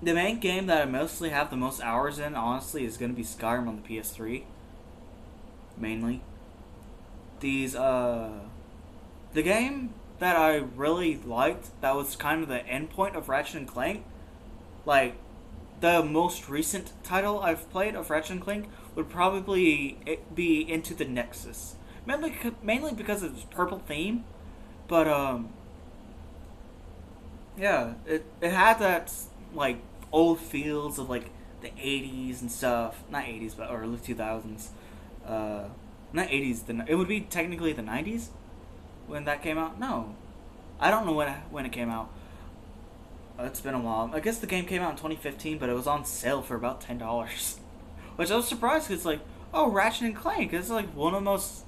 the main game that I mostly have the most hours in, honestly, is gonna be Skyrim on the PS3. Mainly. The game that I really liked, that was kind of the end point of Ratchet and Clank, like the most recent title I've played of Ratchet and Clank would probably be Into the Nexus. Mainly because of its purple theme, but yeah, it had that like old feels of like the 80s and stuff. Not 80s, but or early 2000s. Not 80s. It would be technically the 90s when that came out. No, I don't know when it came out. It's been a while. I guess the game came out in 2015, but it was on sale for about $10, which I was surprised because like, oh, Ratchet and Clank is like one of the most,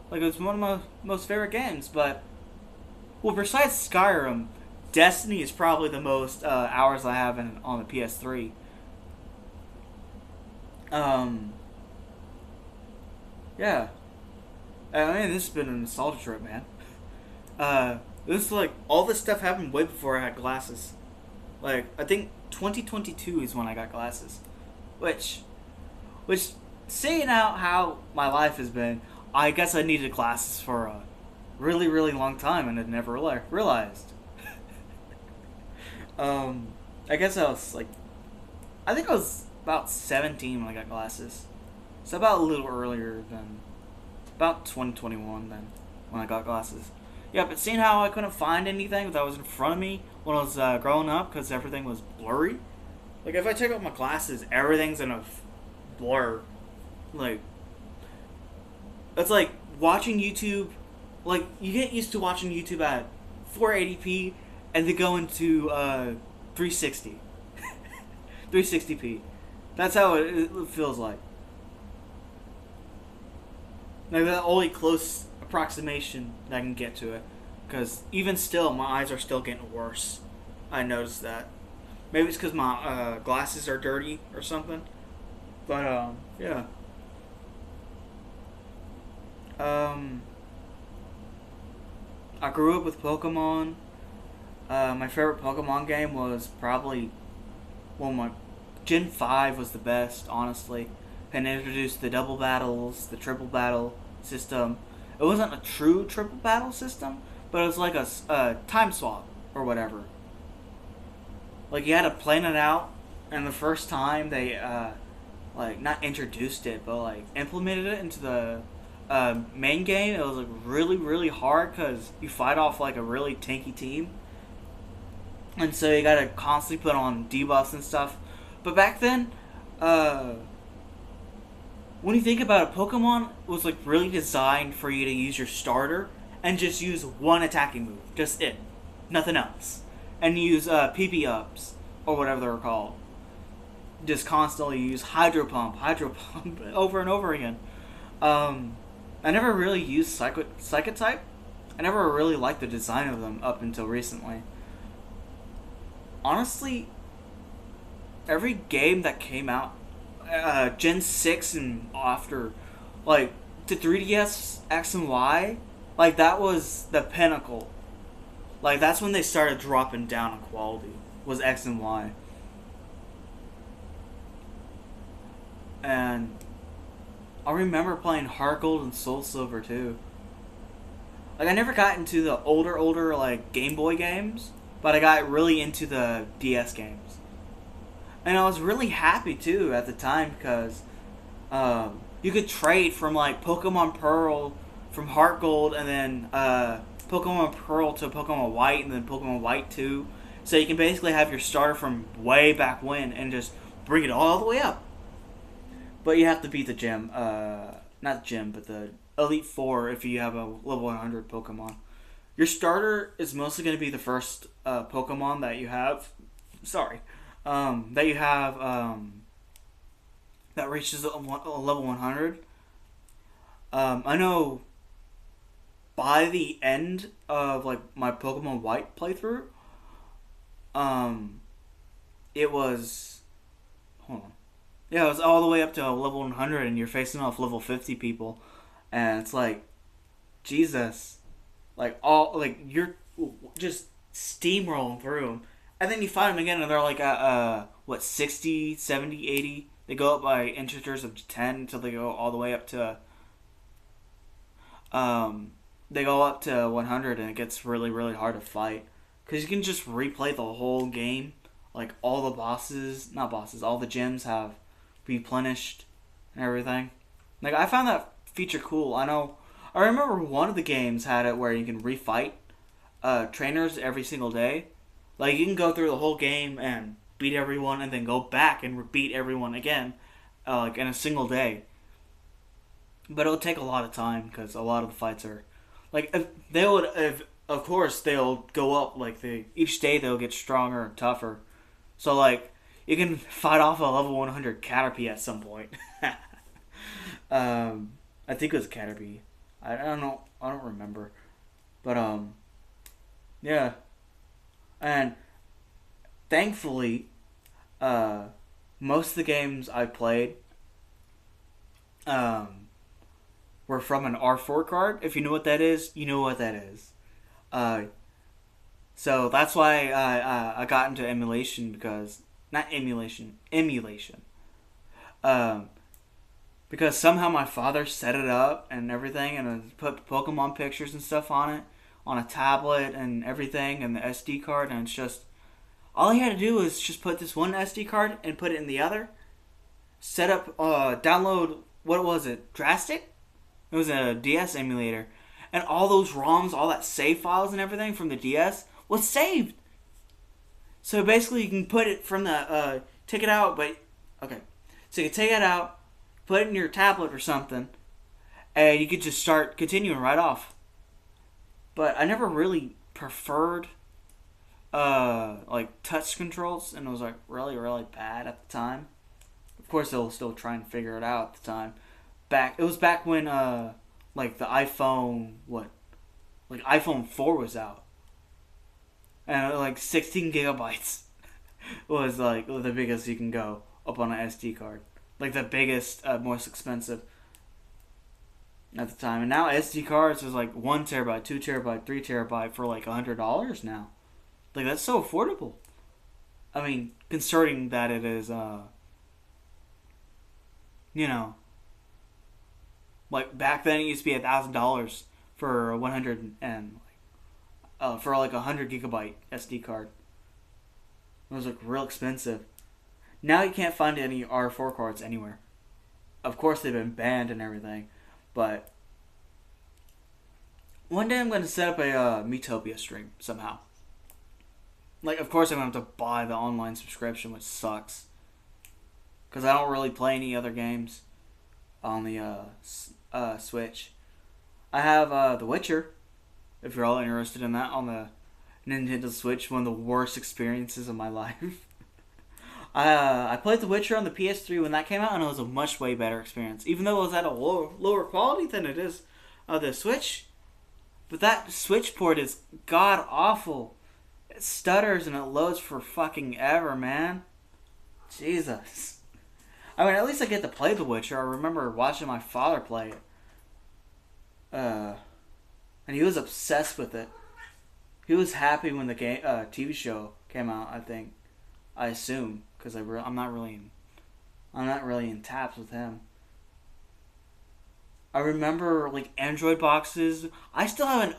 like it's one of my most favorite games. But well, besides Skyrim, Destiny is probably the most hours I have on the PS3. Yeah. I mean, this has been a nostalgia trip, man. This like all this stuff happened way before I had glasses. Like I think 2022 is when I got glasses, which seeing out how my life has been, I guess I needed glasses for a really really long time and I never realized. I guess I was like, I think I was about 17 when I got glasses, so about a little earlier than about 2021 then when I got glasses. Yeah, but seeing how I couldn't find anything that was in front of me when I was growing up because everything was blurry. Like, if I take out my glasses, everything's in a blur. Like, it's like watching YouTube. Like, you get used to watching YouTube at 480p and then go into 360. 360p. That's how it feels like. Like, the only close approximation that I can get to it, because even still my eyes are still getting worse. I noticed that. Maybe it's because my glasses are dirty or something, but yeah. I grew up with Pokemon. My favorite Pokemon game was probably, well, my Gen 5 was the best, honestly. And introduced the double battles, the triple battle system. It wasn't a true triple battle system, but it was like a time swap or whatever. Like you had to plan it out, and the first time they like not introduced it, but like implemented it into the main game, it was like really hard because you fight off like a really tanky team, and so you gotta constantly put on debuffs and stuff. But back then, uh, when you think about it, Pokemon was like really designed for you to use your starter and just use one attacking move, just it, nothing else, and use PP ups or whatever they're called. Just constantly use Hydro Pump over and over again. Um, I never really used Psychic type. I never really liked the design of them up until recently. Honestly, every game that came out, Gen 6 and after, like, the 3DS X and Y, like, that was the pinnacle. Like, that's when they started dropping down in quality, was X and Y. And I remember playing Heart Gold and Soul Silver, too. Like, I never got into the older, like, Game Boy games, but I got really into the DS games. And I was really happy too at the time because you could trade from like Pokemon Pearl, from Heart Gold, and then Pokemon Pearl to Pokemon White, and then Pokemon White 2. So you can basically have your starter from way back when and just bring it all the way up. But you have to beat the gym, not the gym, but the Elite Four if you have a level 100 Pokemon. Your starter is mostly going to be the first Pokemon that you have. Sorry, that you have that reaches a level 100. I know by the end of like my Pokemon White playthrough, um, it was, hold on, yeah, it was all the way up to level 100, and you're facing off level 50 people, and it's like, Jesus, like all like you're just steamrolling through them, and then you fight them again, and they're like at what, 60, 70, 80. They go up by integers of 10 until they go all the way up to um they go up to 100, and it gets really hard to fight because you can just replay the whole game. Like all the bosses, not bosses, all the gyms have replenished and everything. Like I found that feature cool. I remember one of the games had it where you can refight trainers every single day. Like you can go through the whole game and beat everyone, and then go back and beat everyone again, like in a single day. But it'll take a lot of time because a lot of the fights are like if of course they'll go up, like each day they'll get stronger and tougher. So like you can fight off a level 100 Caterpie at some point. I think it was Caterpie. I don't know. I don't remember. But yeah. And thankfully, most of the games I played um, were from an R4 card. If you know what that is, you know what that is. Uh, so that's why I got into emulation, because not emulation. Um, because somehow my father set it up and everything, and put Pokemon pictures and stuff on it, on a tablet and everything, and the SD card, and it's just all he had to do was just put this one SD card and put it in the other. Set up, download, what was it? Drastic? It was a DS emulator. And all those ROMs, all that save files and everything from the DS was saved. So basically you can put it from the, take it out, but, okay. So you can take it out, put it in your tablet or something, and you could just start continuing right off. But I never really preferred like touch controls, and it was like really bad at the time. Of course they'll still try and figure it out at the time. It was back when like the iPhone, like iPhone 4 was out, and like 16 gigabytes was like the biggest you can go up on an SD card, like the biggest, most expensive at the time. And now SD cards is like 1 terabyte, 2 terabyte, 3 terabyte for like $100 now. Like, that's so affordable. I mean, considering that it is, you know, like back then it used to be $1,000 for 100 and for like 100 GB SD card. It was like real expensive. Now you can't find any R4 cards anywhere. Of course they've been banned and everything, but one day I'm gonna set up a Metopia stream somehow. Like, of course I'm gonna have to buy the online subscription, which sucks, because I don't really play any other games on the Switch. I have The Witcher, if you're all interested in that, on the Nintendo Switch. One of the worst experiences of my life. I played The Witcher on the PS3 when that came out, and it was a much way better experience, even though it was at a lower quality than it is the Switch. But that Switch port is god awful. It stutters and it loads for fucking ever, man. Jesus. I mean, at least I get to play The Witcher. I remember watching my father play it. And he was obsessed with it. He was happy when the game TV show came out, I think. I assume, because I'm not really in taps with him. I remember like Android boxes. I still have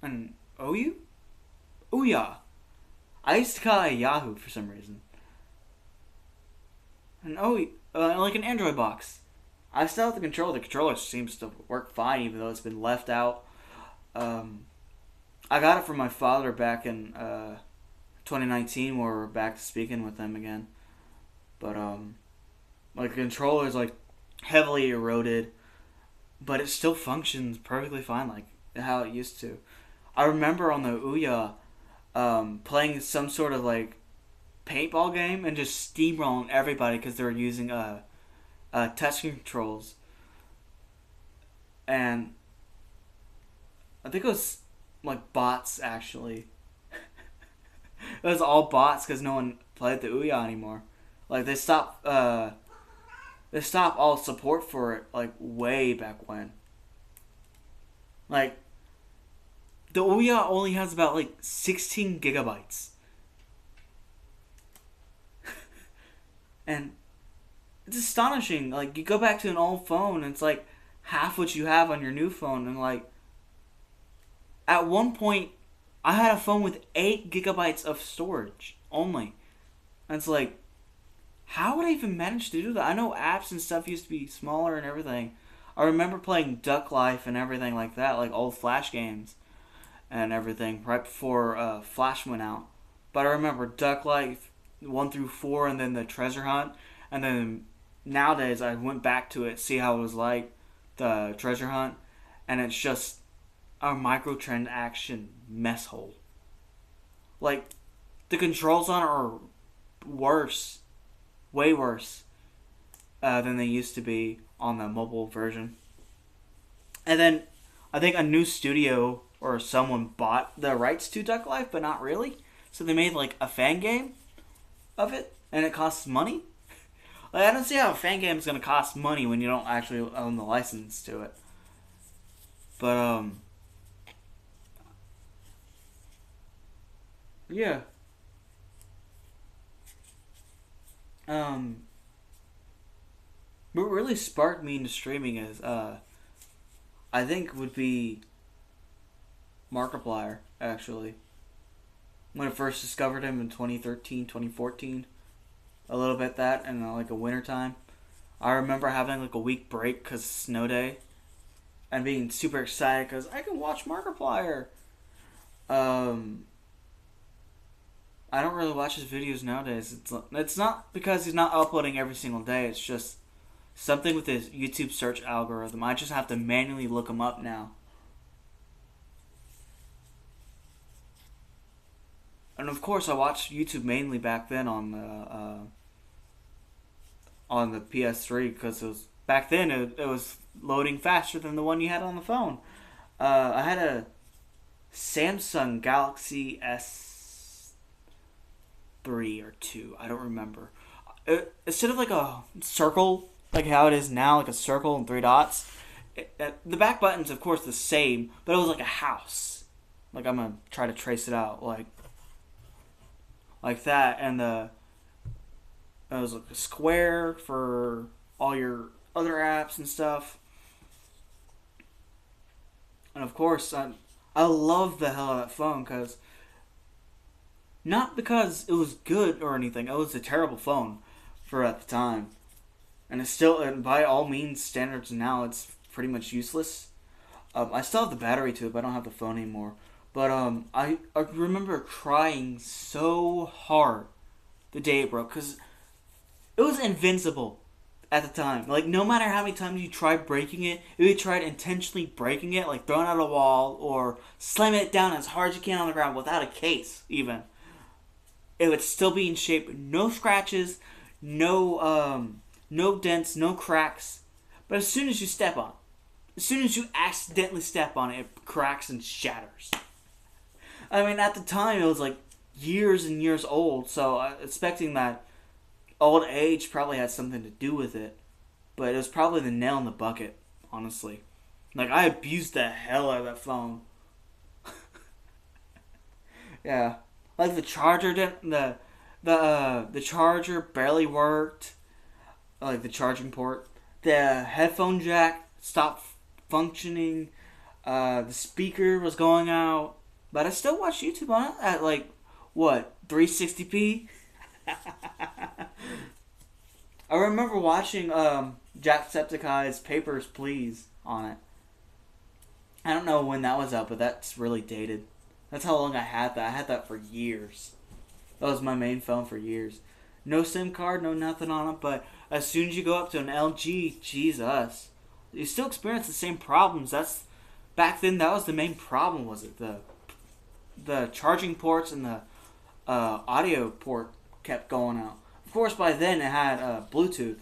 an Ouya. I used to call it a Yahoo for some reason. An Ouya, like an Android box. I still have the controller. The controller seems to work fine, even though it's been left out. I got it from my father back in 2019, where we're back to speaking with him again. But like the controller is like heavily eroded, but it still functions perfectly fine, like how it used to. I remember on the Ouya playing some sort of like paintball game and just steamrolling everybody because they were using touch controls, and I think it was like bots actually. It was all bots because no one played the Ouya anymore. Like they stopped all support for it like way back when. Like the Ouya only has about like 16 gigabytes. And it's astonishing. Like you go back to an old phone and it's like half what you have on your new phone, and like at one point I had a phone with 8 gigabytes of storage only. And it's like, how would I even manage to do that? I know apps and stuff used to be smaller and everything. I remember playing Duck Life and everything like that, like old Flash games and everything, right before Flash went out. But I remember Duck Life 1 through 4, and then the Treasure Hunt, and then nowadays I went back to it, see how it was like, the Treasure Hunt, and it's just a microtransaction mess hole. Like, the controls on it are worse, way worse than they used to be on the mobile version. And then I think a new studio or someone bought the rights to Duck Life, but not really. So they made like a fan game of it, and it costs money. Like, I don't see how a fan game is going to cost money when you don't actually own the license to it. But yeah. What really sparked me into streaming is, I think would be Markiplier, actually. When I first discovered him in 2013, 2014. A little bit that, in like a winter time. I remember having like a week break because snow day. And being super excited because I can watch Markiplier. I don't really watch his videos nowadays. It's not because he's not uploading every single day. It's just something with his YouTube search algorithm. I just have to manually look him up now. And of course, I watched YouTube mainly back then on the PS3 because it was back then it was loading faster than the one you had on the phone. I had a Samsung Galaxy S3 or 2. I don't remember. Instead of like a circle, like how it is now, like a circle and 3 dots, the back button's of course the same, but it was like a house. Like I'm gonna try to trace it out, like that, and it was like a square for all your other apps and stuff. And of course, I love the hell out of that phone not because it was good or anything. It was a terrible phone for at the time, and it's still, and by all means standards now, it's pretty much useless. I still have the battery to it, but I don't have the phone anymore. But I remember crying so hard the day it broke because it was invincible at the time. Like no matter how many times you tried breaking it, if you tried intentionally breaking it, like throwing it at a wall or slamming it down as hard as you can on the ground without a case, even it would still be in shape. No scratches, no dents, no cracks. But as soon as you step on it, as soon as you accidentally step on it, it cracks and shatters. I mean, at the time, it was like years and years old, so I'm expecting that old age probably had something to do with it. But it was probably the nail in the bucket, honestly. Like, I abused the hell out of that phone. Yeah. Like, the charger didn't, the charger barely worked. Like, the charging port. The headphone jack stopped functioning. The speaker was going out. But I still watch YouTube on it at, like, what, 360p? I remember watching Jacksepticeye's Papers, Please on it. I don't know when that was out, but that's really dated. That's how long I had that. I had that for years. That was my main phone for years. No SIM card, no nothing on it, but as soon as you go up to an LG, Jesus, you still experience the same problems. Back then, that was the main problem, was it? The charging ports and the audio port kept going out. Of course, by then it had Bluetooth.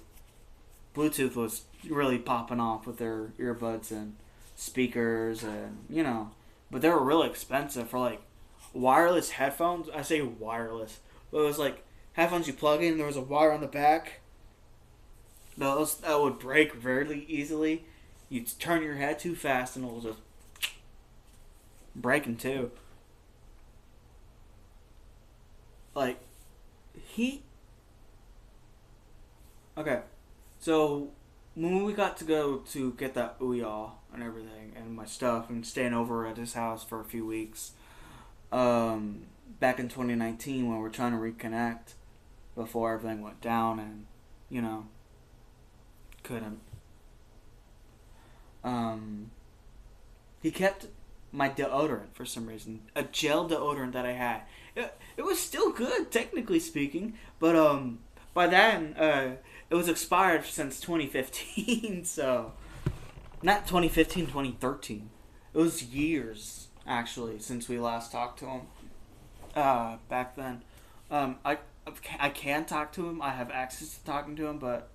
Bluetooth was really popping off with their earbuds and speakers, and but they were really expensive for like wireless headphones. I say wireless, but it was like headphones you plug in. There was a wire on the back. That would break very easily. You'd turn your head too fast and it'll just break in two. Like Okay, so when we got to go to get that Ouya and everything and my stuff and staying over at his house for a few weeks, back in 2019 when we were trying to reconnect before everything went down and couldn't. He kept my deodorant for some reason, a gel deodorant that I had. It was still good technically speaking, but by then it was expired since 2015. So not 2015, 2013. It was years actually since we last talked to him. Back then, I can talk to him. I have access to talking to him, but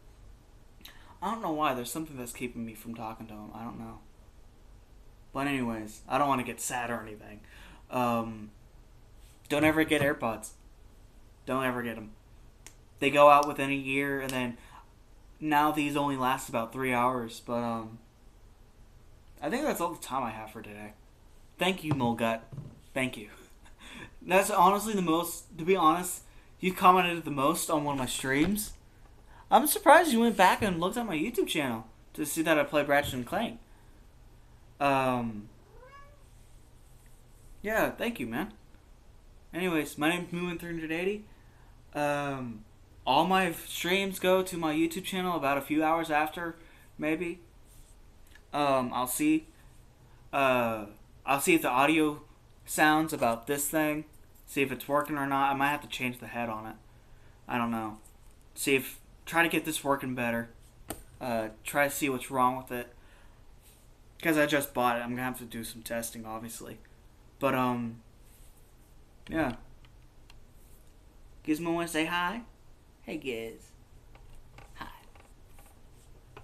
I don't know why. There's something that's keeping me from talking to him. I don't know. But anyways, I don't want to get sad or anything. Don't ever get AirPods. Don't ever get them. They go out within a year, and then now these only last about 3 hours. But I think that's all the time I have for today. Thank you, Mulgut. Thank you. That's honestly the most. To be honest, you commented the most on one of my streams. I'm surprised you went back and looked at my YouTube channel to see that I play Ratchet and Clank. Yeah, thank you, man. Anyways, my name's Moon380. All my streams go to my YouTube channel about a few hours after, maybe. I'll see if the audio sounds about this thing. See if it's working or not. I might have to change the head on it. I don't know. Try to get this working better. Try to see what's wrong with it. Because I just bought it. I'm gonna have to do some testing, obviously. But, yeah. Gizmo wanna say hi? Hey, Giz. Hi.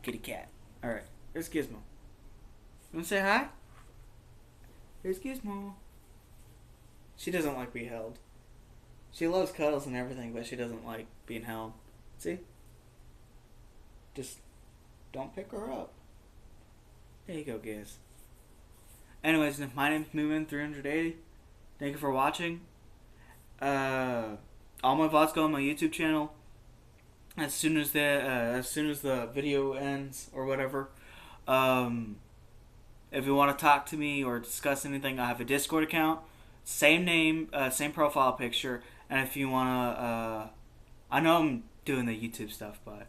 Kitty cat. Alright, there's Gizmo. You wanna say hi? Here's Gizmo. She doesn't like being held. She loves cuddles and everything, but she doesn't like being held. See? Just don't pick her up. There you go, Giz. Anyways, my name's Movement380. Thank you for watching. All my VODs go on my YouTube channel. As soon as the video ends or whatever. If you want to talk to me or discuss anything, I have a Discord account. Same name, same profile picture. And if you want to, I know I'm doing the YouTube stuff, but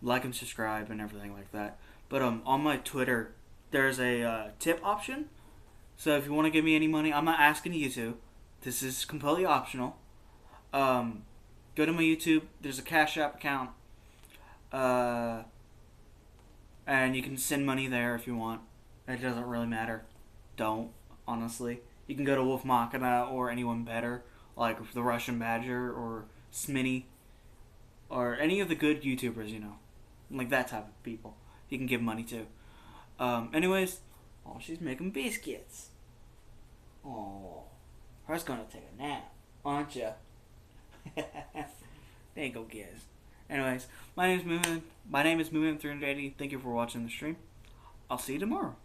like and subscribe and everything like that. But on my Twitter, there's a tip option. So if you want to give me any money, I'm not asking you to. This is completely optional. Go to my YouTube. There's a Cash App account. And you can send money there if you want. It doesn't really matter. Don't, honestly. You can go to Wolf Machina or anyone better, like the Russian Badger or Smitty, or any of the good YouTubers, you know. Like that type of people. You can give money to. Anyways, oh, she's making biscuits. Oh, her's gonna take a nap, aren't ya? There you go, kids. Anyways, my name is Movement 380. Thank you for watching the stream. I'll see you tomorrow.